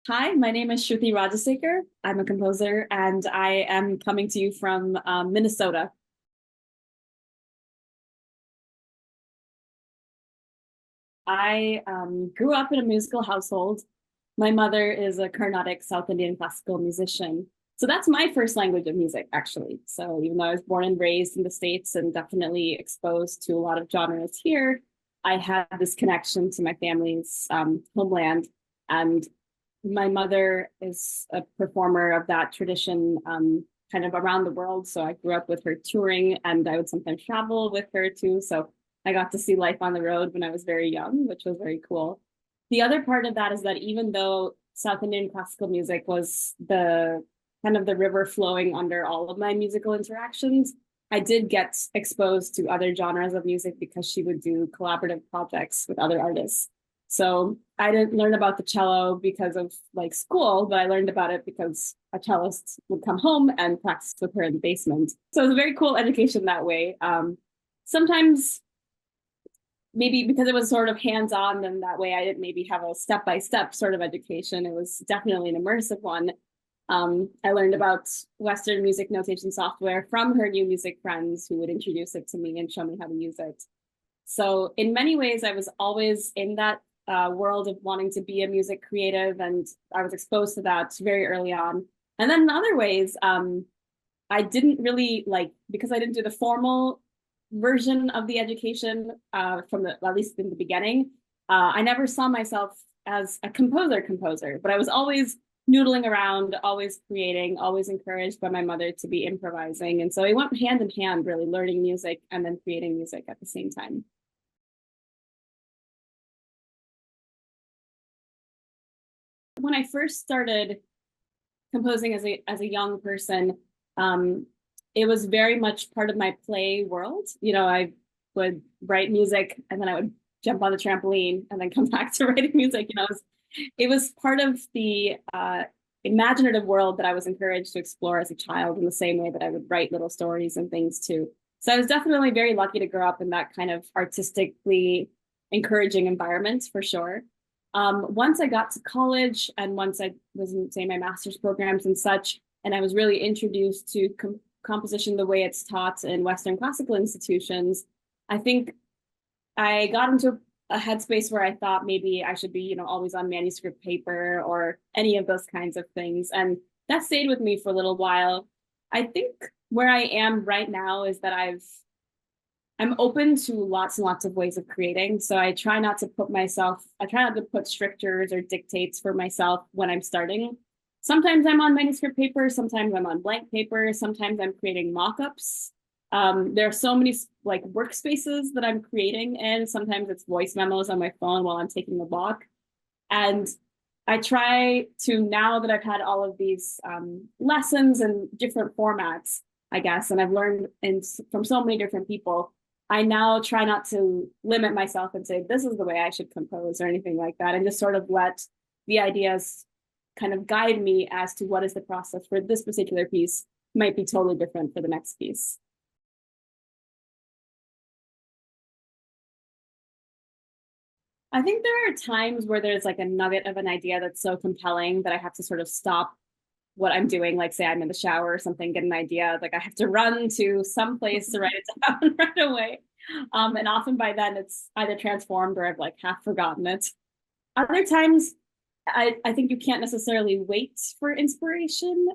Hi, my name is Shruthi Rajasekar. I'm a composer and I am coming to you from Minnesota. I grew up in a musical household. My mother is a Carnatic South Indian classical musician. So that's my first language of music, actually. So even though I was born and raised in the States and definitely exposed to a lot of genres here, I had this connection to my family's homeland. And my mother is a performer of that tradition kind of around the world. So I grew up with her touring and I would sometimes travel with her too. So I got to see life on the road when I was very young, which was very cool. The other part of that is that even though South Indian classical music was the kind of the river flowing under all of my musical interactions, I did get exposed to other genres of music because she would do collaborative projects with other artists. So I didn't learn about the cello because of like school, but I learned about it because a cellist would come home and practice with her in the basement. So it was a very cool education that way. Sometimes maybe because it was sort of hands-on, then that way I didn't maybe have a step-by-step sort of education. It was definitely an immersive one. I learned about Western music notation software from her new music friends who would introduce it to me and show me how to use it. So in many ways, I was always in that world of wanting to be a music creative, and I was exposed to that very early on. And then in other ways, I didn't really like, because I didn't do the formal version of the education from the, at least in the beginning, I never saw myself as a composer, but I was always noodling around, always creating, always encouraged by my mother to be improvising. And so it went hand in hand, really learning music and then creating music at the same time. When I first started composing as a young person, um, it was very much part of my play world. You know, I would write music and then I would jump on the trampoline and then come back to writing music. You know, it was part of the imaginative world that I was encouraged to explore as a child in the same way that I would write little stories and things too. So I was definitely very lucky to grow up in that kind of artistically encouraging environment for sure. Once I got to college and once I was in, say, my master's programs and such, and I was really introduced to composition the way it's taught in Western classical institutions, I think I got into a headspace where I thought maybe I should be, you know, always on manuscript paper or any of those kinds of things. And that stayed with me for a little while. I think where I am right now is that I'm open to lots and lots of ways of creating. So I try not to put strictures or dictates for myself when I'm starting. Sometimes I'm on manuscript paper, sometimes I'm on blank paper, sometimes I'm creating mock-ups. There are so many like workspaces that I'm creating in. Sometimes it's voice memos on my phone while I'm taking the walk. And I try to, now that I've had all of these lessons and different formats, I guess, and I've learned from so many different people, I now try not to limit myself and say, this is the way I should compose or anything like that, and just sort of let the ideas kind of guide me as to what is the process for this particular piece might be totally different for the next piece. I think there are times where there's like a nugget of an idea that's so compelling that I have to sort of stop what I'm doing. Like say I'm in the shower or something, get an idea, like I have to run to some place to write it down right away. And often by then it's either transformed or I've like half forgotten it. Other times, I think you can't necessarily wait for inspiration.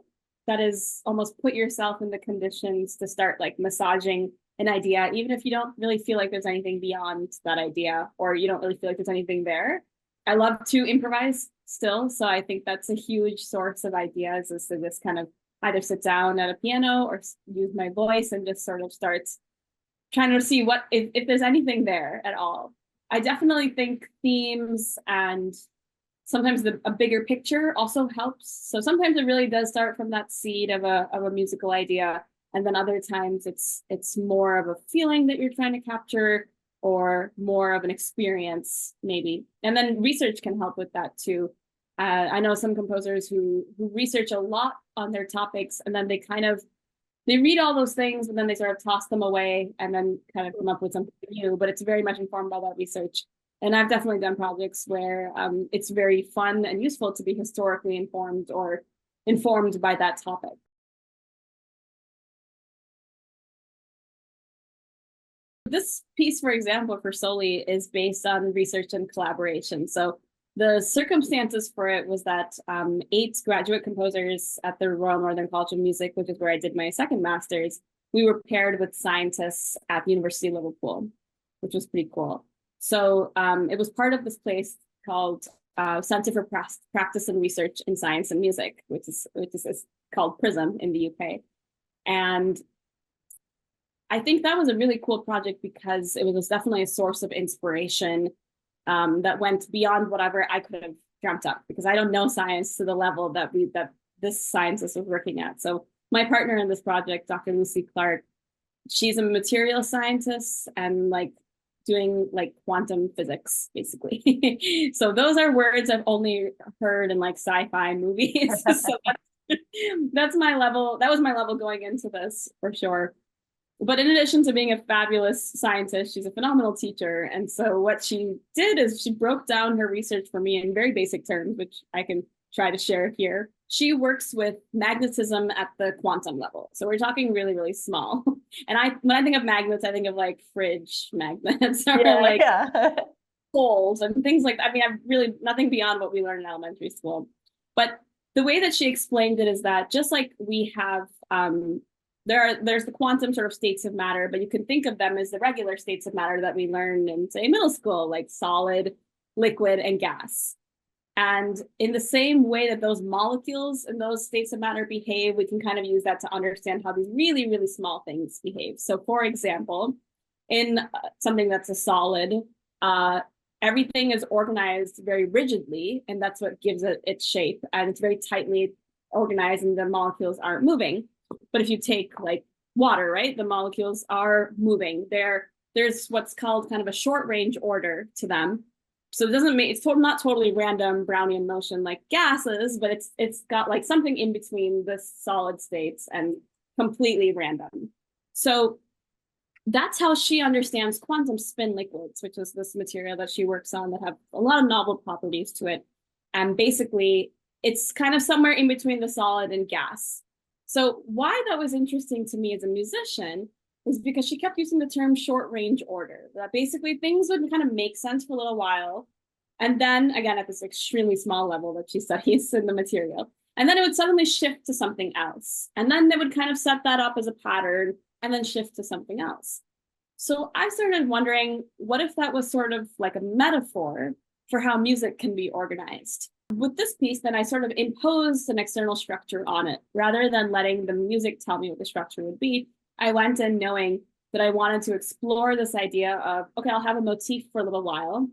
That is almost put yourself in the conditions to start like massaging an idea, even if you don't really feel like there's anything beyond that idea or you don't really feel like there's anything there. I love to improvise still. So I think that's a huge source of ideas is to just kind of either sit down at a piano or use my voice and just sort of start trying to see what if there's anything there at all. I definitely think themes and sometimes a bigger picture also helps. So sometimes it really does start from that seed of a musical idea. And then other times it's more of a feeling that you're trying to capture or more of an experience, maybe. And then research can help with that too. I know some composers who research a lot on their topics and then they read all those things, but then they sort of toss them away and then kind of come up with something new. But it's very much informed by that research. And I've definitely done projects where it's very fun and useful to be historically informed or informed by that topic. This piece, for example, for Soli is based on research and collaboration. So the circumstances for it was that 8 graduate composers at the Royal Northern College of Music, which is where I did my second master's, we were paired with scientists at the University of Liverpool, which was pretty cool. So it was part of this place called Center for Practice and Research in Science and Music, which is called PRISM in the UK. And I think that was a really cool project because it was definitely a source of inspiration that went beyond whatever I could have dreamt up, because I don't know science to the level that this scientist was working at. So my partner in this project, Dr. Lucy Clark, she's a material scientist and like doing like quantum physics, basically. So those are words I've only heard in like sci-fi movies. So that's my level. That was my level going into this for sure. But in addition to being a fabulous scientist, she's a phenomenal teacher. And so what she did is she broke down her research for me in very basic terms, which I can try to share here. She works with magnetism at the quantum level. So we're talking really, really small. And when I think of magnets, I think of like fridge magnets or like poles and things like that. I mean, I've really nothing beyond what we learned in elementary school. But the way that she explained it is that just like we have there's the quantum sort of states of matter, but you can think of them as the regular states of matter that we learned in, say, middle school, like solid, liquid, and gas. And in the same way that those molecules in those states of matter behave, we can kind of use that to understand how these really, really small things behave. So for example, in something that's a solid, everything is organized very rigidly, and that's what gives it its shape. And it's very tightly organized and the molecules aren't moving. But if you take like water, right, the molecules are moving. There's what's called kind of a short range order to them. So it doesn't make it's not totally random Brownian motion like gases, but it's got like something in between the solid states and completely random. So that's how she understands quantum spin liquids, which is this material that she works on that have a lot of novel properties to it. And basically, it's kind of somewhere in between the solid and gas. So why that was interesting to me as a musician is because she kept using the term short range order, that basically things would kind of make sense for a little while. And then again, at this extremely small level that she studies in the material, and then it would suddenly shift to something else. And then they would kind of set that up as a pattern and then shift to something else. So I started wondering, what if that was sort of like a metaphor for how music can be organized? With this piece, then I sort of imposed an external structure on it. Rather than letting the music tell me what the structure would be, I went in knowing that I wanted to explore this idea of, okay, I'll have a motif for a little while,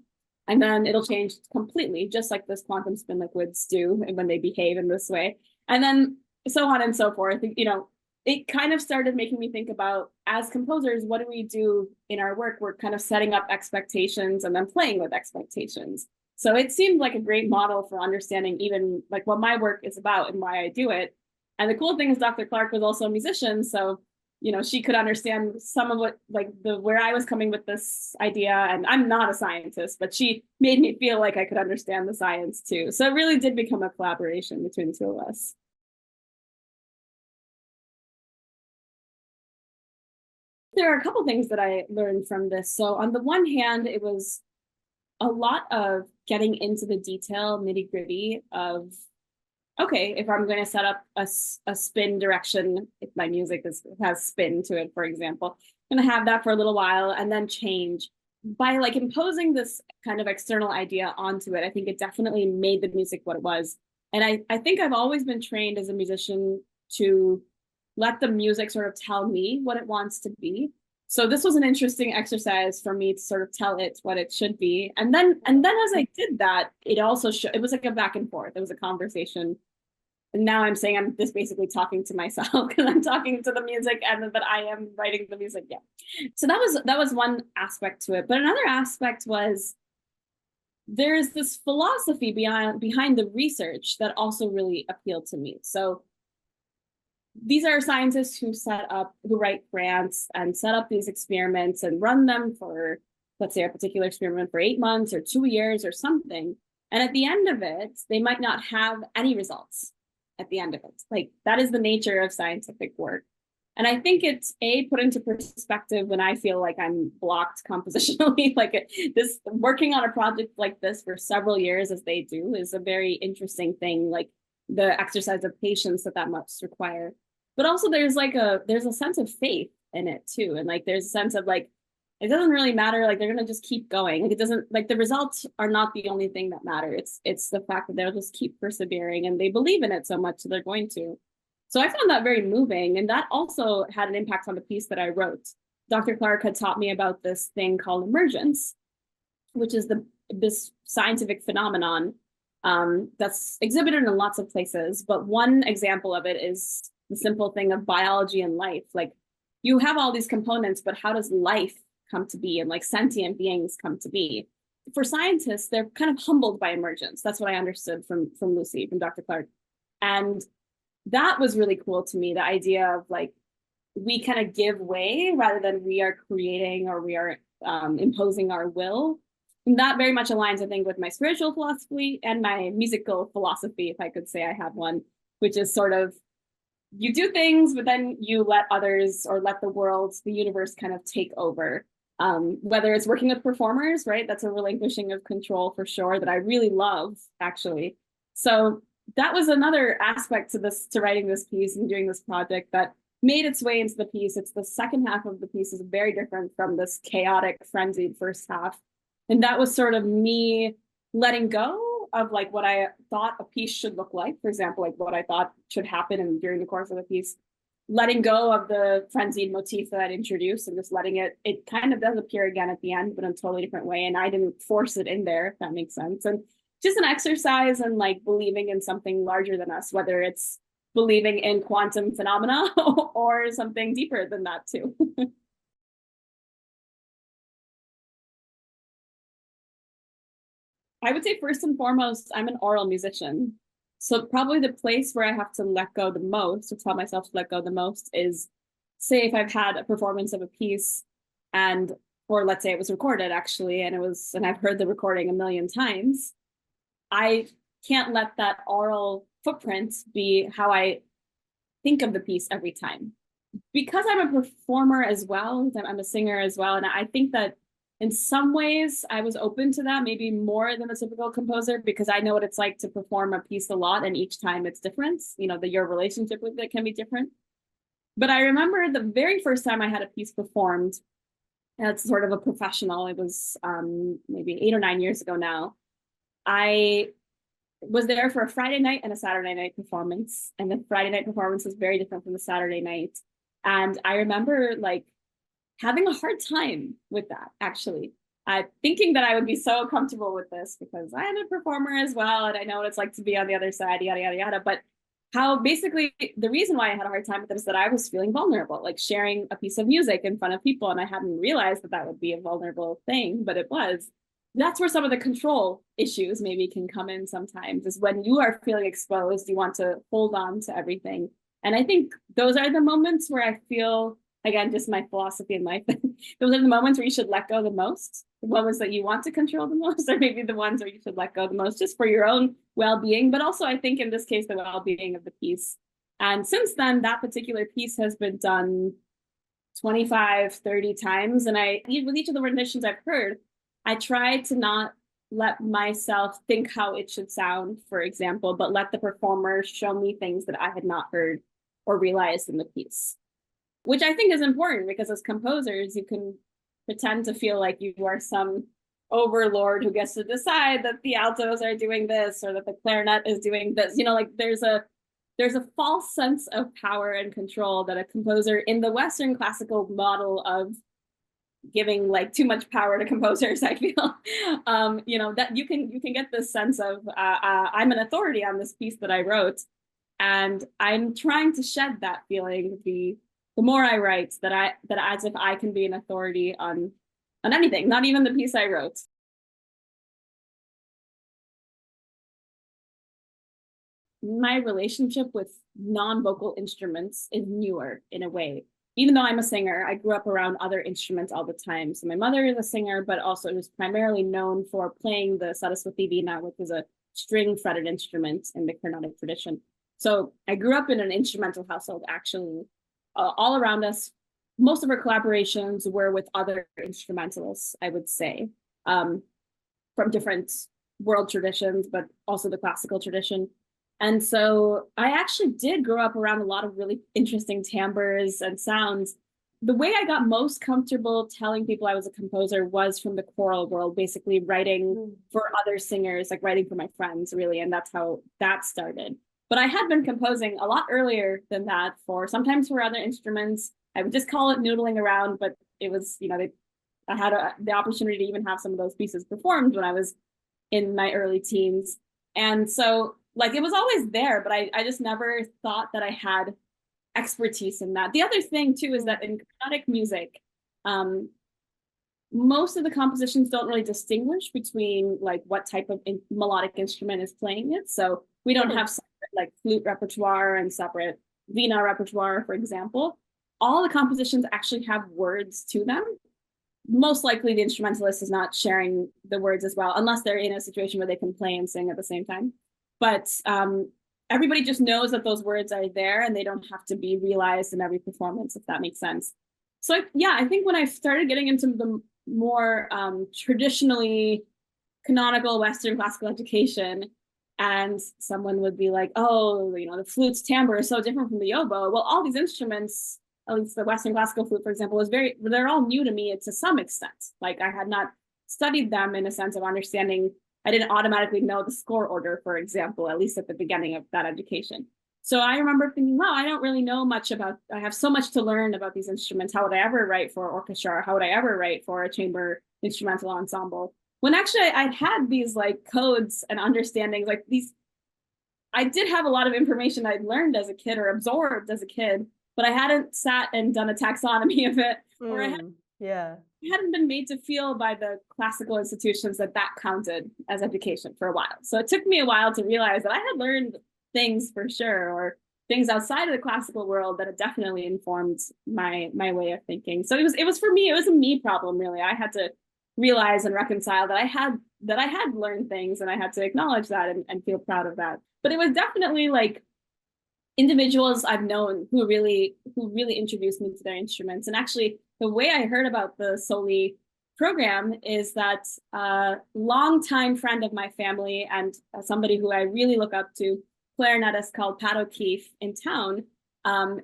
and then it'll change completely, just like this quantum spin liquids do when they behave in this way. And then so on and so forth. You know, it kind of started making me think about, as composers, what do we do in our work? We're kind of setting up expectations and then playing with expectations. So it seemed like a great model for understanding even like what my work is about and why I do it. And the cool thing is Dr. Clark was also a musician. So, you know, she could understand some of what, like where I was coming with this idea. And I'm not a scientist, but she made me feel like I could understand the science too. So it really did become a collaboration between the two of us. There are a couple things that I learned from this. So on the one hand, it was a lot of getting into the detail, nitty gritty of, okay, if I'm going to set up a spin direction, if my music has spin to it, for example, I'm going to have that for a little while and then change. By like imposing this kind of external idea onto it, I think it definitely made the music what it was. And I think I've always been trained as a musician to let the music sort of tell me what it wants to be. So this was an interesting exercise for me to sort of tell it what it should be. And then as I did that, it also it was like a back and forth. It was a conversation. And now I'm saying I'm just basically talking to myself because I'm talking to the music and that I am writing the music. Yeah. So that was one aspect to it. But another aspect was there's this philosophy behind the research that also really appealed to me. So these are scientists who write grants and set up these experiments and run them for let's say, a particular experiment for 8 months or 2 years or something. And at the end of it, they might not have any results at the end of it. Like, that is the nature of scientific work. And I think it's put into perspective when I feel like I'm blocked compositionally. Like, this working on a project like this for several years, as they do, is a very interesting thing. Like, the exercise of patience that must require. But also there's a sense of faith in it too. And like there's a sense of like, it doesn't really matter, like they're gonna just keep going. Like, it doesn't, like, the results are not the only thing that matter. It's the fact that they'll just keep persevering and they believe in it so much, so they're going to. So I found that very moving, and that also had an impact on the piece that I wrote. Dr. Clark had taught me about this thing called emergence, which is this scientific phenomenon that's exhibited in lots of places. But one example of it is the simple thing of biology and life. Like, you have all these components, but how does life come to be, and like sentient beings come to be? For scientists, they're kind of humbled by emergence. That's what I understood from Lucy, from Dr. Clark. And that was really cool to me, the idea of like, we kind of give way rather than we are creating or we are imposing our will. And that very much aligns, I think, with my spiritual philosophy and my musical philosophy, if I could say I have one, which is sort of, you do things, but then you let others or let the world, the universe kind of take over. Whether it's working with performers, right? That's a relinquishing of control for sure that I really love, actually. So that was another aspect to writing this piece and doing this project that made its way into the piece. It's the second half of the piece is very different from this chaotic, frenzied first half. And that was sort of me letting go of like what I thought a piece should look like. For example, like what I thought should happen during the course of the piece, letting go of the frenzied motif that I'd introduced and just letting it kind of does appear again at the end, but in a totally different way. And I didn't force it in there, if that makes sense. And just an exercise in like believing in something larger than us, whether it's believing in quantum phenomena or something deeper than that too. I would say first and foremost, I'm an oral musician. So probably the place where I have to let go the most, or tell myself to let go the most, is say if I've had a performance of a piece and, or let's say it was recorded actually, and I've heard the recording a million times, I can't let that oral footprint be how I think of the piece every time. Because I'm a performer as well, I'm a singer as well, and I think that in some ways I was open to that, maybe more than a typical composer, because I know what it's like to perform a piece a lot, and each time it's different. You know, your relationship with it can be different. But I remember the very first time I had a piece performed, as sort of a professional, it was maybe 8 or 9 years ago now. I was there for a Friday night and a Saturday night performance, and the Friday night performance was very different from the Saturday night. And I remember like having a hard time with that, actually. Thinking that I would be so comfortable with this because I'm a performer as well, and I know what it's like to be on the other side, yada, yada, yada. But how basically the reason why I had a hard time with it is that I was feeling vulnerable, like sharing a piece of music in front of people, and I hadn't realized that would be a vulnerable thing, but it was. That's where some of the control issues maybe can come in sometimes, is when you are feeling exposed, you want to hold on to everything. And I think those are the moments where I feel, again, just my philosophy in life, those are the moments where you should let go the most, the moments that you want to control the most, or maybe the ones where you should let go the most, just for your own well-being, but also I think in this case, the well-being of the piece. And since then, that particular piece has been done 25, 30 times. And with each of the renditions I've heard, I try to not let myself think how it should sound, for example, but let the performer show me things that I had not heard or realized in the piece, which I think is important, because as composers, you can pretend to feel like you are some overlord who gets to decide that the altos are doing this or that the clarinet is doing this. You know, like there's a false sense of power and control that a composer in the Western classical model of giving like too much power to composers, I feel, you know, that you can get this sense of I'm an authority on this piece that I wrote, and I'm trying to shed that feeling. The more I write, that as if I can be an authority on anything, not even the piece I wrote. My relationship with non-vocal instruments is newer in a way. even though I'm a singer, I grew up around other instruments all the time. So my mother is a singer, but also was primarily known for playing the Saraswati Veena, which is a string fretted instrument in the Carnatic tradition. So I grew up in an instrumental household, actually. All around us, most of our collaborations were with other instrumentalists, I would say, from different world traditions, but also the classical tradition. And so I actually did grow up around a lot of really interesting timbres and sounds. The way I got most comfortable telling people I was a composer was from the choral world, basically writing for other singers, like writing for my friends, really. And that's how that started. But I had been composing a lot earlier than that sometimes for other instruments. I would just call it noodling around, but it was, I had the opportunity to even have some of those pieces performed when I was in my early teens. And so like it was always there, but I just never thought that I had expertise in that. The other thing too is that in Carnatic music, most of the compositions don't really distinguish between like what type of melodic instrument is playing it. So we don't have separate like flute repertoire and separate Veena repertoire, for example. All the compositions actually have words to them. Most likely the instrumentalist is not sharing the words as well, unless they're in a situation where they can play and sing at the same time. But everybody just knows that those words are there and they don't have to be realized in every performance, if that makes sense. So yeah, I think when I started getting into the more traditionally canonical Western classical education, and someone would be like, oh, the flute's timbre is so different from the oboe. Well, all these instruments, at least the Western classical flute, for example, they're all new to me to some extent. Like I had not studied them in a sense of understanding. I didn't automatically know the score order, for example, at least at the beginning of that education. So I remember thinking, wow, I don't really know much I have so much to learn about these instruments. How would I ever write for orchestra? Or how would I ever write for a chamber instrumental ensemble? When actually I'd had these like codes and understandings, like I did have a lot of information I'd learned as a kid or absorbed as a kid, but I hadn't sat and done a taxonomy of it, or I hadn't been made to feel by the classical institutions that counted as education for a while. So it took me a while to realize that I had learned things for sure, or things outside of the classical world that had definitely informed my way of thinking. So it was for me, it was a me problem, really. I had to realize and reconcile that I had learned things, and I had to acknowledge that and feel proud of that. But it was definitely like individuals I've known who really introduced me to their instruments. And actually, the way I heard about the Soli program is that a longtime friend of my family and somebody who I really look up to, clarinetist called Pat O'Keefe in town,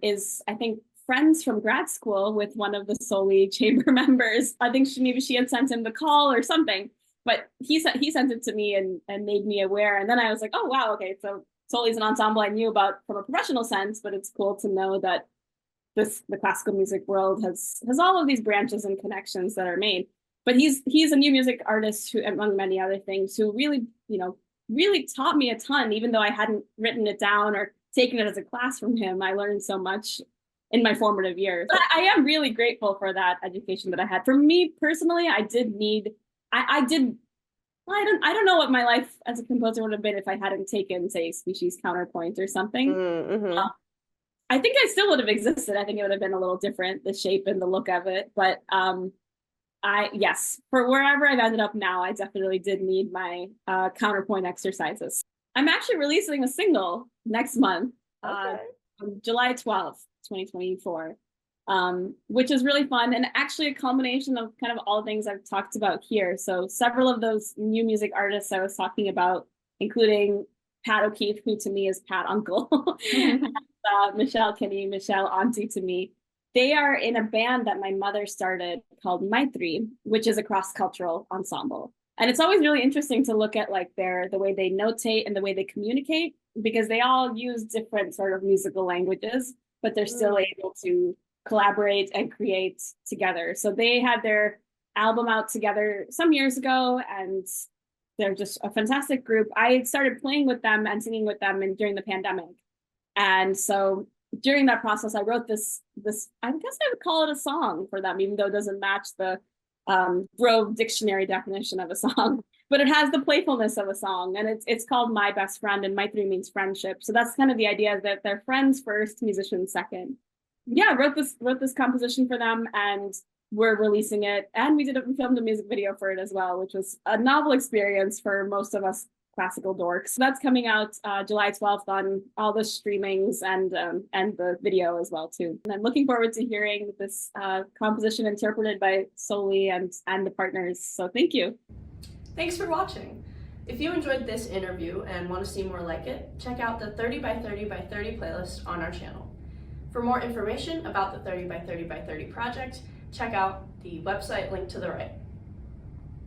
is, I think, friends from grad school with one of the Soli chamber members. I think maybe she had sent him the call or something, but he sent it to me and made me aware. And then I was like, oh, wow, okay, so Soli is an ensemble I knew about from a professional sense, but it's cool to know that the classical music world has all of these branches and connections that are made. But he's a new music artist who, among many other things, who really, really taught me a ton, even though I hadn't written it down or taken it as a class from him. I learned so much in my formative years. But I am really grateful for that education that I had. For me personally, I don't know what my life as a composer would have been if I hadn't taken, say, species counterpoint or something. I think I still would have existed. I think it would have been a little different, the shape and the look of it. But yes, for wherever I've ended up now, I definitely did need my counterpoint exercises. I'm actually releasing a single next month, on July 12th, 2024, which is really fun, and actually a combination of kind of all the things I've talked about here. So several of those new music artists I was talking about, including Pat O'Keefe, who to me is Pat Uncle, Michelle Kinney, Michelle Auntie to me. They are in a band that my mother started called Maitri, which is a cross-cultural ensemble. And it's always really interesting to look at like the way they notate and the way they communicate, because they all use different sort of musical languages, but they're still able to collaborate and create together. So they had their album out together some years ago, and they're just a fantastic group. I started playing with them and singing with them during the pandemic. And so during that process, I wrote this, I guess I would call it a song for them, even though it doesn't match the Grove dictionary definition of a song, but it has the playfulness of a song, and it's called My Best Friend, and Maitri means friendship. So that's kind of the idea, that they're friends first, musicians second. yeah, wrote this composition for them, and we're releasing it. And we filmed a music video for it as well, which was a novel experience for most of us classical dorks. So that's coming out July 12th on all the streamings and the video as well too. And I'm looking forward to hearing this composition interpreted by Soli and the partners. So thank you. Thanks for watching. If you enjoyed this interview and want to see more like it, check out the 30 by 30 by 30 playlist on our channel. For more information about the 30 by 30 by 30 project, check out the website linked to the right.